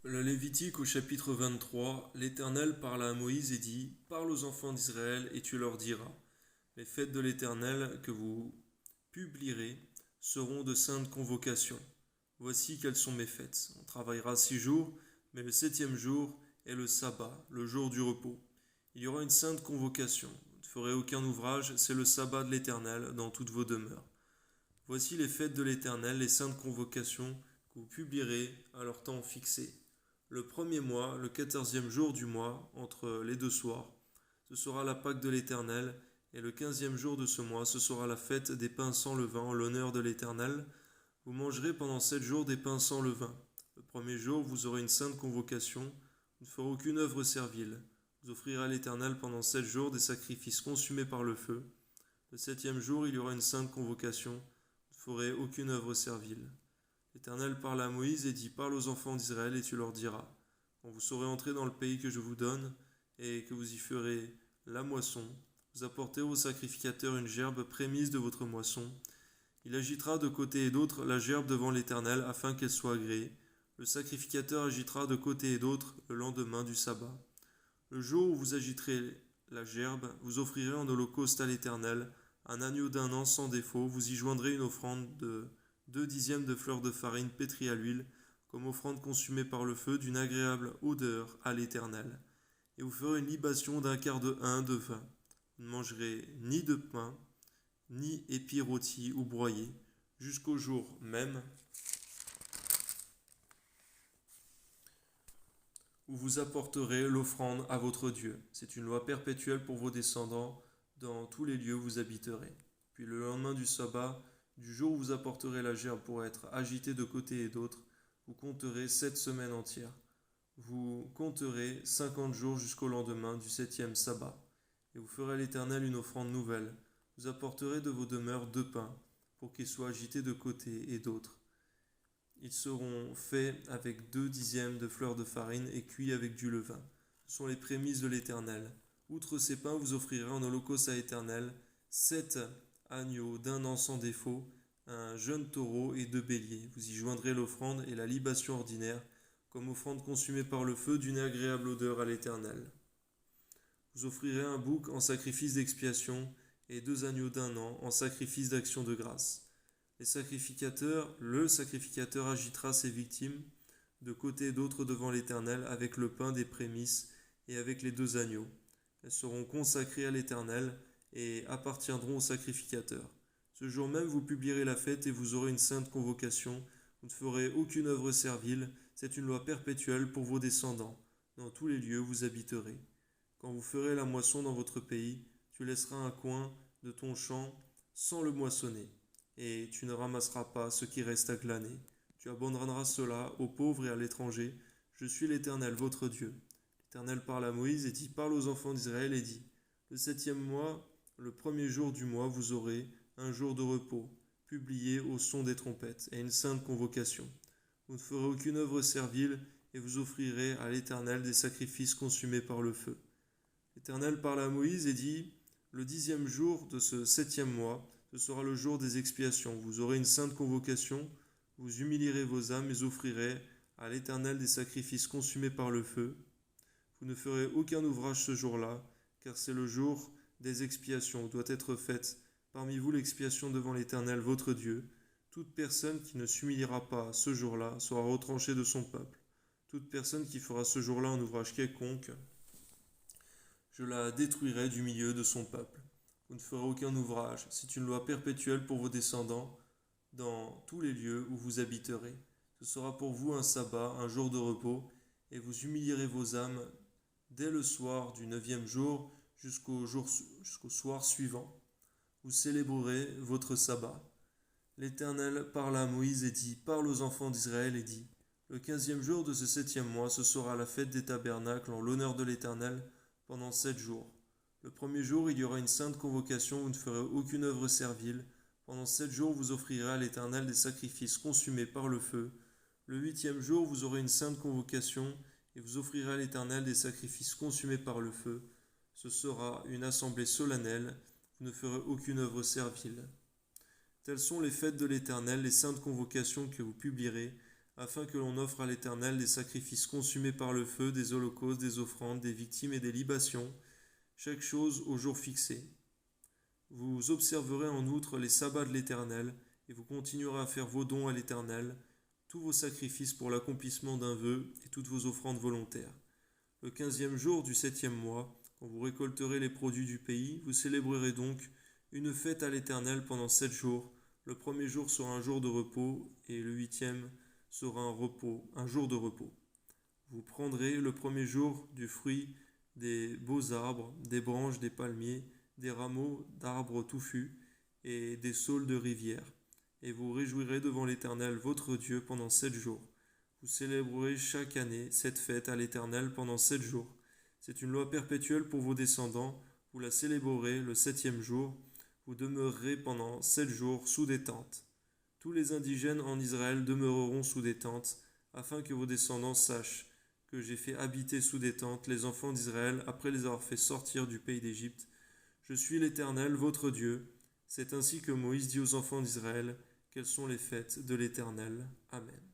Le Lévitique au chapitre 23, l'Éternel parla à Moïse et dit, Parle aux enfants d'Israël et tu leur diras, les fêtes de l'Éternel que vous publierez seront de saintes convocations. Voici quelles sont mes fêtes. On travaillera 6 jours, mais le septième jour est le sabbat, le jour du repos. Il y aura une sainte convocation. Vous ne ferez aucun ouvrage, c'est le sabbat de l'Éternel dans toutes vos demeures. Voici les fêtes de l'Éternel, les saintes convocations que vous publierez à leur temps fixé. Le premier mois, le 14e jour du mois, entre les deux soirs, ce sera la Pâque de l'Éternel, et le 15e jour de ce mois, ce sera la fête des pains sans levain en l'honneur de l'Éternel. Vous mangerez pendant 7 jours des pains sans levain. Le premier jour, vous aurez une sainte convocation, vous ne ferez aucune œuvre servile. Vous offrirez à l'Éternel pendant 7 jours des sacrifices consumés par le feu. Le septième jour, il y aura une sainte convocation, vous ne ferez aucune œuvre servile. L'Éternel parla à Moïse et dit, Parle aux enfants d'Israël et tu leur diras, quand vous saurez entrer dans le pays que je vous donne, et que vous y ferez la moisson, vous apporterez au sacrificateur une gerbe prémisse de votre moisson. Il agitera de côté et d'autre la gerbe devant l'Éternel afin qu'elle soit agréée. Le sacrificateur agitera de côté et d'autre le lendemain du sabbat. Le jour où vous agiterez la gerbe, vous offrirez en holocauste à l'Éternel un agneau d'1 an sans défaut. Vous y joindrez une offrande de 2 dixièmes de fleur de farine pétrie à l'huile, comme offrande consumée par le feu d'une agréable odeur à l'Éternel. Et vous ferez une libation d'un quart de hin de vin. Vous ne mangerez ni de pain, ni épis rôtis ou broyés, jusqu'au jour même où vous apporterez l'offrande à votre Dieu. C'est une loi perpétuelle pour vos descendants dans tous les lieux où vous habiterez. Puis le lendemain du sabbat, du jour où vous apporterez la gerbe pour être agitée de côté et d'autre, vous compterez 7 semaines entières. Vous compterez 50 jours jusqu'au lendemain du septième sabbat. Et vous ferez à l'Éternel une offrande nouvelle. Vous apporterez de vos demeures 2 pains, pour qu'ils soient agités de côté et d'autre. Ils seront faits avec 2 dixièmes de fleur de farine et cuits avec du levain. Ce sont les prémices de l'Éternel. Outre ces pains, vous offrirez en holocauste à l'Éternel 7 agneaux d'1 an sans défaut, un jeune taureau et 2 béliers. Vous y joindrez l'offrande et la libation ordinaire, comme offrande consumée par le feu d'une agréable odeur à l'Éternel. Vous offrirez un bouc en sacrifice d'expiation et 2 agneaux d'1 an en sacrifice d'action de grâce. Le sacrificateur agitera ses victimes de côté et d'autre devant l'Éternel avec le pain des prémices et avec les 2 agneaux. Elles seront consacrées à l'Éternel et appartiendront au sacrificateur. Ce jour même, vous publierez la fête et vous aurez une sainte convocation. Vous ne ferez aucune œuvre servile. C'est une loi perpétuelle pour vos descendants. Dans tous les lieux, vous habiterez. Quand vous ferez la moisson dans votre pays, tu laisseras un coin de ton champ sans le moissonner, et tu ne ramasseras pas ce qui reste à glaner. Tu abandonneras cela aux pauvres et à l'étranger. Je suis l'Éternel, votre Dieu. L'Éternel parle à Moïse et dit, Parle aux enfants d'Israël et dit, Le septième mois, le premier jour du mois, vous aurez un jour de repos, publié au son des trompettes, et une sainte convocation. Vous ne ferez aucune œuvre servile, et vous offrirez à l'Éternel des sacrifices consumés par le feu. L'Éternel parla à Moïse et dit, Le 10e jour de ce septième mois, ce sera le jour des expiations. Vous aurez une sainte convocation, vous humilierez vos âmes et offrirez à l'Éternel des sacrifices consumés par le feu. Vous ne ferez aucun ouvrage ce jour-là, car c'est le jour des expiations où doit être faite parmi vous l'expiation devant l'Éternel votre Dieu. Toute personne qui ne s'humiliera pas ce jour-là sera retranchée de son peuple. Toute personne qui fera ce jour-là un ouvrage quelconque, je la détruirai du milieu de son peuple. Vous ne ferez aucun ouvrage, c'est une loi perpétuelle pour vos descendants, dans tous les lieux où vous habiterez. Ce sera pour vous un sabbat, un jour de repos, et vous humilierez vos âmes dès le soir du 9e jour jusqu'au soir suivant. Vous célébrerez votre sabbat. L'Éternel parla à Moïse et dit, Parle aux enfants d'Israël et dit, Le 15e jour de ce septième mois, ce sera la fête des tabernacles en l'honneur de l'Éternel pendant 7 jours. Le premier jour, il y aura une sainte convocation, vous ne ferez aucune œuvre servile. Pendant 7 jours, vous offrirez à l'Éternel des sacrifices consumés par le feu. Le 8e jour, vous aurez une sainte convocation, et vous offrirez à l'Éternel des sacrifices consumés par le feu. Ce sera une assemblée solennelle, vous ne ferez aucune œuvre servile. Telles sont les fêtes de l'Éternel, les saintes convocations que vous publierez afin que l'on offre à l'Éternel des sacrifices consumés par le feu, des holocaustes, des offrandes, des victimes et des libations, chaque chose au jour fixé. Vous observerez en outre les sabbats de l'Éternel, et vous continuerez à faire vos dons à l'Éternel, tous vos sacrifices pour l'accomplissement d'un vœu et toutes vos offrandes volontaires. Le 15e jour du 7e mois, quand vous récolterez les produits du pays, vous célébrerez donc une fête à l'Éternel pendant 7 jours. Le premier jour sera un jour de repos, et le 8e sera un jour de repos. Vous prendrez le premier jour du fruit des beaux arbres, des branches des palmiers, des rameaux d'arbres touffus et des saules de rivière, et vous réjouirez devant l'Éternel votre Dieu pendant 7 jours. Vous célébrerez chaque année cette fête à l'Éternel pendant 7 jours. C'est une loi perpétuelle pour vos descendants. Vous la célébrerez le 7e jour. Vous demeurerez pendant 7 jours sous des tentes. Tous les indigènes en Israël demeureront sous des tentes, afin que vos descendants sachent que j'ai fait habiter sous des tentes les enfants d'Israël après les avoir fait sortir du pays d'Égypte. Je suis l'Éternel, votre Dieu. C'est ainsi que Moïse dit aux enfants d'Israël: quelles sont les fêtes de l'Éternel. Amen.